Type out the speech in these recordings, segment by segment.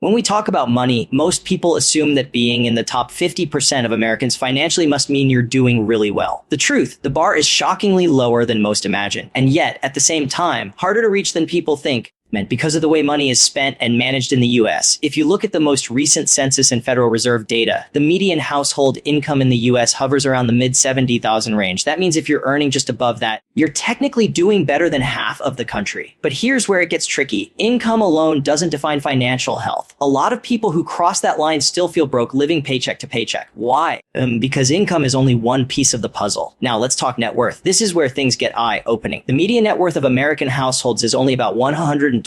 When we talk about money, most people assume that being in the top 50% of Americans financially must mean you're doing really well. The truth, the bar is shockingly lower than most imagine, and yet, at the same time, harder to reach than people think. Because of the way money is spent and managed in the US. If you look at the most recent census and Federal Reserve data, the median household income in the US hovers around the mid-70,000 range. That means if you're earning just above that, you're technically doing better than half of the country. But here's where it gets tricky. Income alone doesn't define financial health. A lot of people who cross that line still feel broke living paycheck to paycheck. Why? Because income is only one piece of the puzzle. Now let's talk net worth. This is where things get eye-opening. The median net worth of American households is only about $120,000.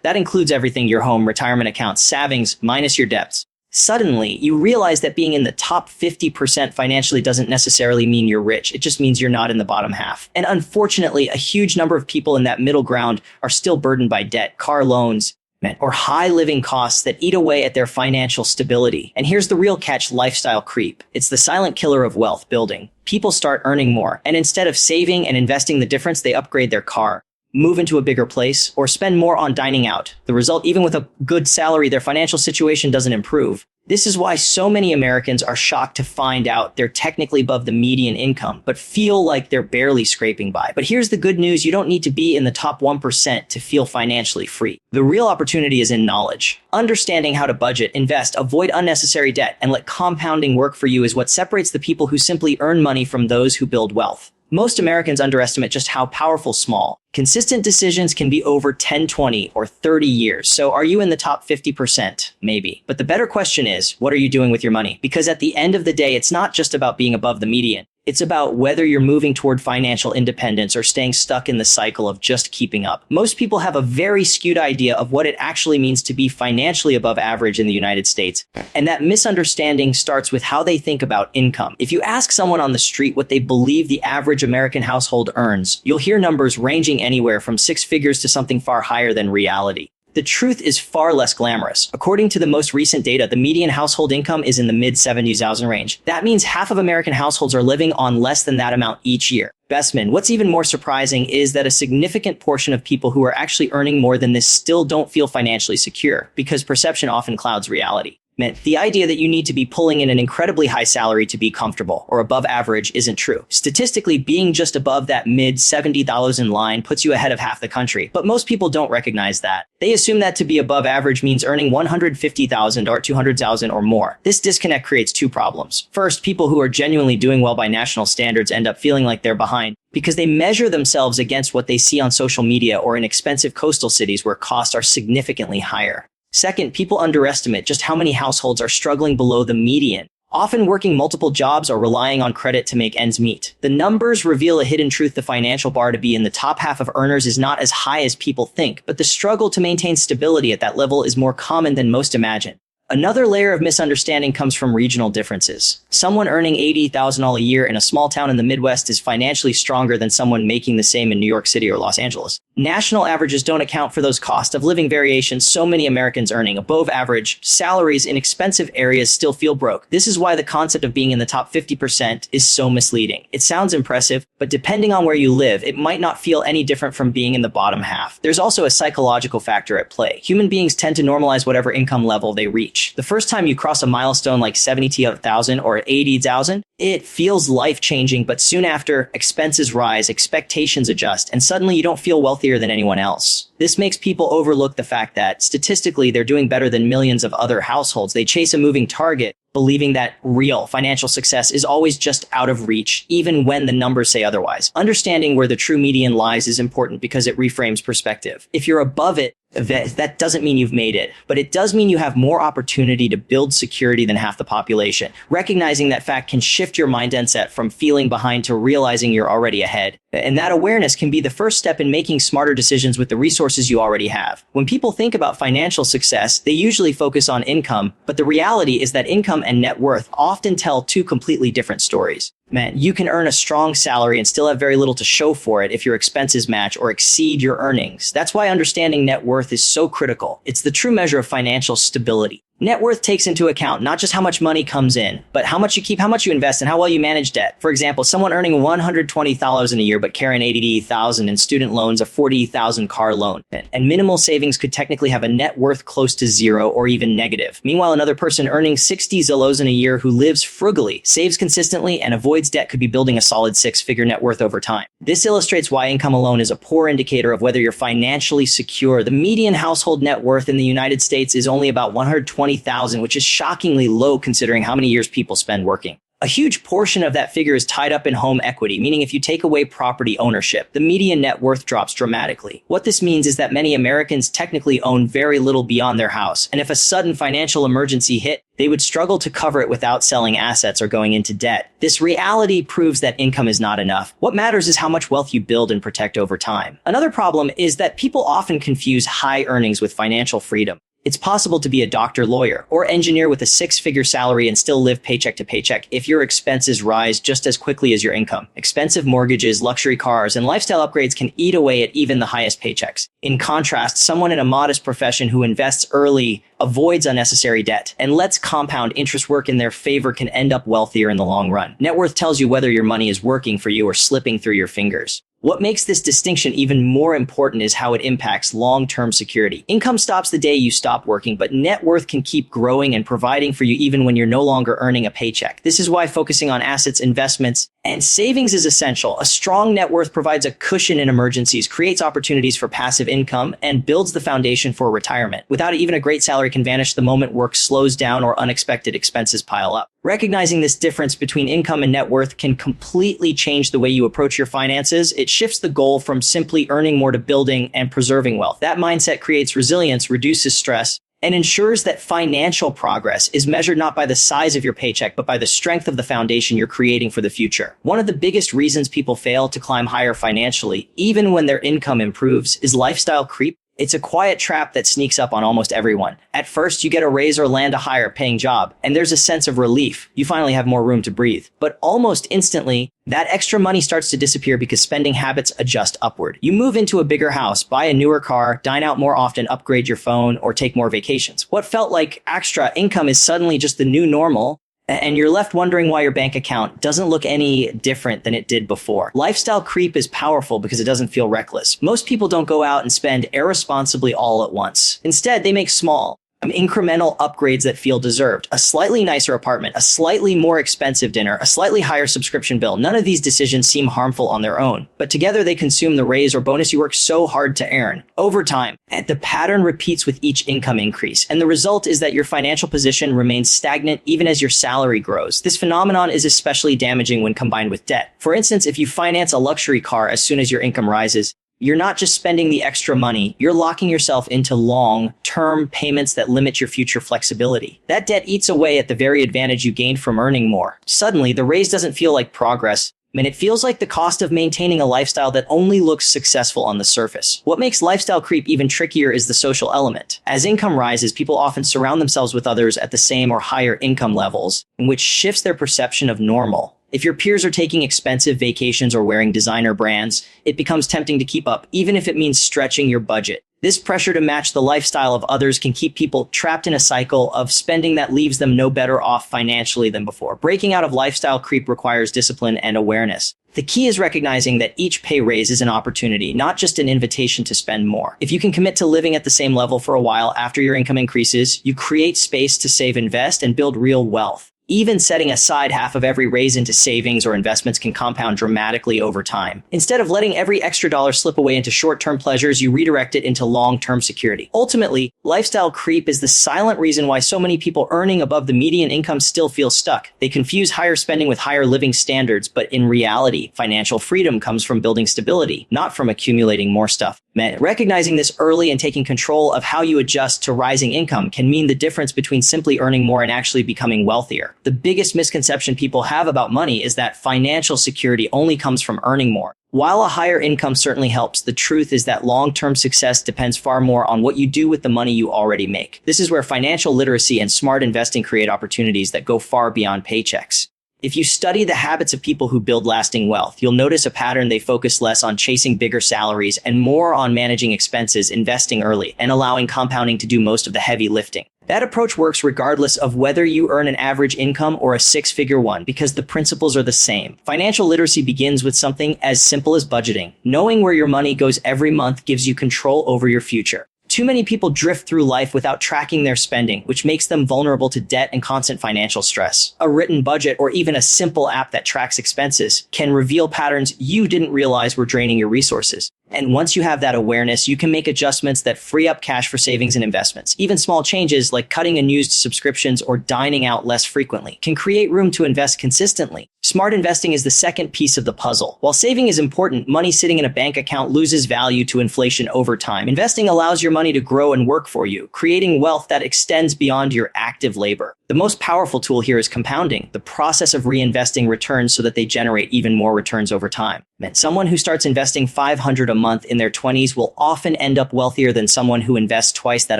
That includes everything: your home, retirement accounts, savings, minus your debts. Suddenly, you realize that being in the top 50% financially doesn't necessarily mean you're rich. It just means you're not in the bottom half. And unfortunately, a huge number of people in that middle ground are still burdened by debt, car loans, or high living costs that eat away at their financial stability. And here's the real catch: lifestyle creep. It's the silent killer of wealth building. People start earning more, and instead of saving and investing the difference, they upgrade their car, move into a bigger place, or spend more on dining out. The result, even with a good salary, their financial situation doesn't improve. This is why so many Americans are shocked to find out they're technically above the median income, but feel like they're barely scraping by. But here's the good news: you don't need to be in the top 1% to feel financially free. The real opportunity is in knowledge. Understanding how to budget, invest, avoid unnecessary debt, and let compounding work for you is what separates the people who simply earn money from those who build wealth. Most Americans underestimate just how powerful small, consistent decisions can be over 10, 20, or 30 years. So are you in the top 50%? Maybe. But the better question is, what are you doing with your money? Because at the end of the day, it's not just about being above the median. It's about whether you're moving toward financial independence or staying stuck in the cycle of just keeping up. Most people have a very skewed idea of what it actually means to be financially above average in the United States. And that misunderstanding starts with how they think about income. If you ask someone on the street what they believe the average American household earns, you'll hear numbers ranging anywhere from six figures to something far higher than reality. The truth is far less glamorous. According to the most recent data, the median household income is in the mid-70,000 range. That means half of American households are living on less than that amount each year. Bestman, what's even more surprising is that a significant portion of people who are actually earning more than this still don't feel financially secure, because perception often clouds reality. The idea that you need to be pulling in an incredibly high salary to be comfortable or above average isn't true. Statistically, being just above that mid-70,000 line puts you ahead of half the country, but most people don't recognize that. They assume that to be above average means earning $150,000 or $200,000 or more. This disconnect creates two problems. First, people who are genuinely doing well by national standards end up feeling like they're behind because they measure themselves against what they see on social media or in expensive coastal cities where costs are significantly higher. Second, people underestimate just how many households are struggling below the median, often working multiple jobs or relying on credit to make ends meet. The numbers reveal a hidden truth: the financial bar to be in the top half of earners is not as high as people think, but the struggle to maintain stability at that level is more common than most imagine. Another layer of misunderstanding comes from regional differences. Someone earning $80,000 a year in a small town in the Midwest is financially stronger than someone making the same in New York City or Los Angeles. National averages don't account for those cost of living variations. So many Americans earning above average salaries in expensive areas still feel broke. This is why the concept of being in the top 50% is so misleading. It sounds impressive, but depending on where you live, it might not feel any different from being in the bottom half. There's also a psychological factor at play. Human beings tend to normalize whatever income level they reach. The first time you cross a milestone like 70,000 or 80,000, it feels life-changing, but soon after, expenses rise, expectations adjust, and suddenly you don't feel wealthier than anyone else. This makes people overlook the fact that, statistically, they're doing better than millions of other households. They chase a moving target, believing that real financial success is always just out of reach, even when the numbers say otherwise. Understanding where the true median lies is important because it reframes perspective. If you're above it, that doesn't mean you've made it, but it does mean you have more opportunity to build security than half the population. Recognizing that fact can shift your mindset from feeling behind to realizing you're already ahead. And that awareness can be the first step in making smarter decisions with the resources you already have. When people think about financial success, they usually focus on income, but the reality is that income and net worth often tell two completely different stories. You can earn a strong salary and still have very little to show for it if your expenses match or exceed your earnings. That's why understanding net worth is so critical. It's the true measure of financial stability. Net worth takes into account not just how much money comes in, but how much you keep, how much you invest, and how well you manage debt. For example, someone earning $120,000 a year but carrying $80,000 in student loans, a $40,000 car loan, and minimal savings could technically have a net worth close to zero or even negative. Meanwhile, another person earning 60 zillows in a year who lives frugally, saves consistently, and avoids debt could be building a solid six-figure net worth over time. This illustrates why income alone is a poor indicator of whether you're financially secure. The median household net worth in the United States is only about $120,000, which is shockingly low considering how many years people spend working. A huge portion of that figure is tied up in home equity, meaning if you take away property ownership, the median net worth drops dramatically. What this means is that many Americans technically own very little beyond their house, and if a sudden financial emergency hit, they would struggle to cover it without selling assets or going into debt. This reality proves that income is not enough. What matters is how much wealth you build and protect over time. Another problem is that people often confuse high earnings with financial freedom. It's possible to be a doctor, lawyer, or engineer with a six-figure salary and still live paycheck to paycheck if your expenses rise just as quickly as your income. Expensive mortgages, luxury cars, and lifestyle upgrades can eat away at even the highest paychecks. In contrast, someone in a modest profession who invests early, avoids unnecessary debt, and lets compound interest work in their favor can end up wealthier in the long run. Net worth tells you whether your money is working for you or slipping through your fingers. What makes this distinction even more important is how it impacts long-term security. Income stops the day you stop working, but net worth can keep growing and providing for you even when you're no longer earning a paycheck. This is why focusing on assets, investments, and savings is essential. A strong net worth provides a cushion in emergencies, creates opportunities for passive income, and builds the foundation for retirement. Without it, even a great salary can vanish the moment work slows down or unexpected expenses pile up. Recognizing this difference between income and net worth can completely change the way you approach your finances. It shifts the goal from simply earning more to building and preserving wealth. That mindset creates resilience, reduces stress, and ensures that financial progress is measured not by the size of your paycheck, but by the strength of the foundation you're creating for the future. One of the biggest reasons people fail to climb higher financially, even when their income improves, is lifestyle creep. It's a quiet trap that sneaks up on almost everyone. At first, you get a raise or land a higher paying job, and there's a sense of relief. You finally have more room to breathe. But almost instantly, that extra money starts to disappear because spending habits adjust upward. You move into a bigger house, buy a newer car, dine out more often, upgrade your phone, or take more vacations. What felt like extra income is suddenly just the new normal, and you're left wondering why your bank account doesn't look any different than it did before. Lifestyle creep is powerful because it doesn't feel reckless. Most people don't go out and spend irresponsibly all at once. Instead, they make small, incremental upgrades that feel deserved. A slightly nicer apartment, a slightly more expensive dinner, a slightly higher subscription bill. None of these decisions seem harmful on their own, but together they consume the raise or bonus you worked so hard to earn. Over time, and the pattern repeats with each income increase, and the result is that your financial position remains stagnant even as your salary grows. This phenomenon is especially damaging when combined with debt. For instance, if you finance a luxury car as soon as your income rises, you're not just spending the extra money, you're locking yourself into long-term payments that limit your future flexibility. That debt eats away at the very advantage you gained from earning more. Suddenly, the raise doesn't feel like progress, and it feels like the cost of maintaining a lifestyle that only looks successful on the surface. What makes lifestyle creep even trickier is the social element. As income rises, people often surround themselves with others at the same or higher income levels, which shifts their perception of normal. If your peers are taking expensive vacations or wearing designer brands, it becomes tempting to keep up, even if it means stretching your budget. This pressure to match the lifestyle of others can keep people trapped in a cycle of spending that leaves them no better off financially than before. Breaking out of lifestyle creep requires discipline and awareness. The key is recognizing that each pay raise is an opportunity, not just an invitation to spend more. If you can commit to living at the same level for a while after your income increases, you create space to save, invest, and build real wealth. Even setting aside half of every raise into savings or investments can compound dramatically over time. Instead of letting every extra dollar slip away into short-term pleasures, you redirect it into long-term security. Ultimately, lifestyle creep is the silent reason why so many people earning above the median income still feel stuck. They confuse higher spending with higher living standards, but in reality, financial freedom comes from building stability, not from accumulating more stuff. Recognizing this early and taking control of how you adjust to rising income can mean the difference between simply earning more and actually becoming wealthier. The biggest misconception people have about money is that financial security only comes from earning more. While a higher income certainly helps, the truth is that long-term success depends far more on what you do with the money you already make. This is where financial literacy and smart investing create opportunities that go far beyond paychecks. If you study the habits of people who build lasting wealth, you'll notice a pattern. They focus less on chasing bigger salaries and more on managing expenses, investing early, and allowing compounding to do most of the heavy lifting. That approach works regardless of whether you earn an average income or a six-figure one, because the principles are the same. Financial literacy begins with something as simple as budgeting. Knowing where your money goes every month gives you control over your future. Too many people drift through life without tracking their spending, which makes them vulnerable to debt and constant financial stress. A written budget or even a simple app that tracks expenses can reveal patterns you didn't realize were draining your resources. And once you have that awareness, you can make adjustments that free up cash for savings and investments. Even small changes like cutting unused subscriptions or dining out less frequently can create room to invest consistently. Smart investing is the second piece of the puzzle. While saving is important, money sitting in a bank account loses value to inflation over time. Investing allows your money to grow and work for you, creating wealth that extends beyond your active labor. The most powerful tool here is compounding, the process of reinvesting returns so that they generate even more returns over time. Someone who starts investing $500 a month in their 20s will often end up wealthier than someone who invests twice that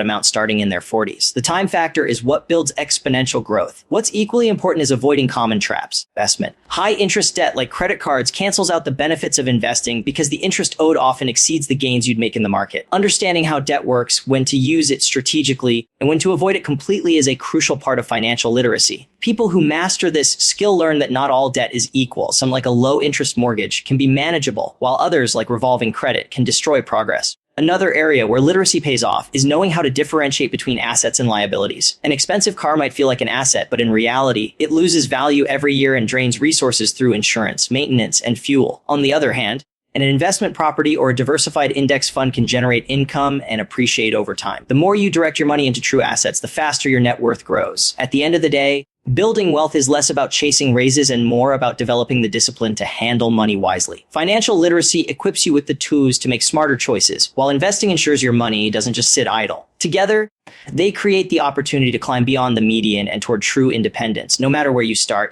amount starting in their 40s. The time factor is what builds exponential growth. What's equally important is avoiding common traps. Investment. High interest debt like credit cards cancels out the benefits of investing because the interest owed often exceeds the gains you'd make in the market. Understanding how debt works, when to use it strategically, and when to avoid it completely is a crucial part of financial literacy. People who master this skill learn that not all debt is equal. Some, like a low-interest mortgage, can be manageable, while others, like revolving credit, can destroy progress. Another area where literacy pays off is knowing how to differentiate between assets and liabilities. An expensive car might feel like an asset, but in reality, it loses value every year and drains resources through insurance, maintenance, and fuel. On the other hand, an investment property or a diversified index fund can generate income and appreciate over time. The more you direct your money into true assets, the faster your net worth grows. At the end of the day, building wealth is less about chasing raises and more about developing the discipline to handle money wisely. Financial literacy equips you with the tools to make smarter choices, while investing ensures your money doesn't just sit idle. Together, they create the opportunity to climb beyond the median and toward true independence, no matter where you start.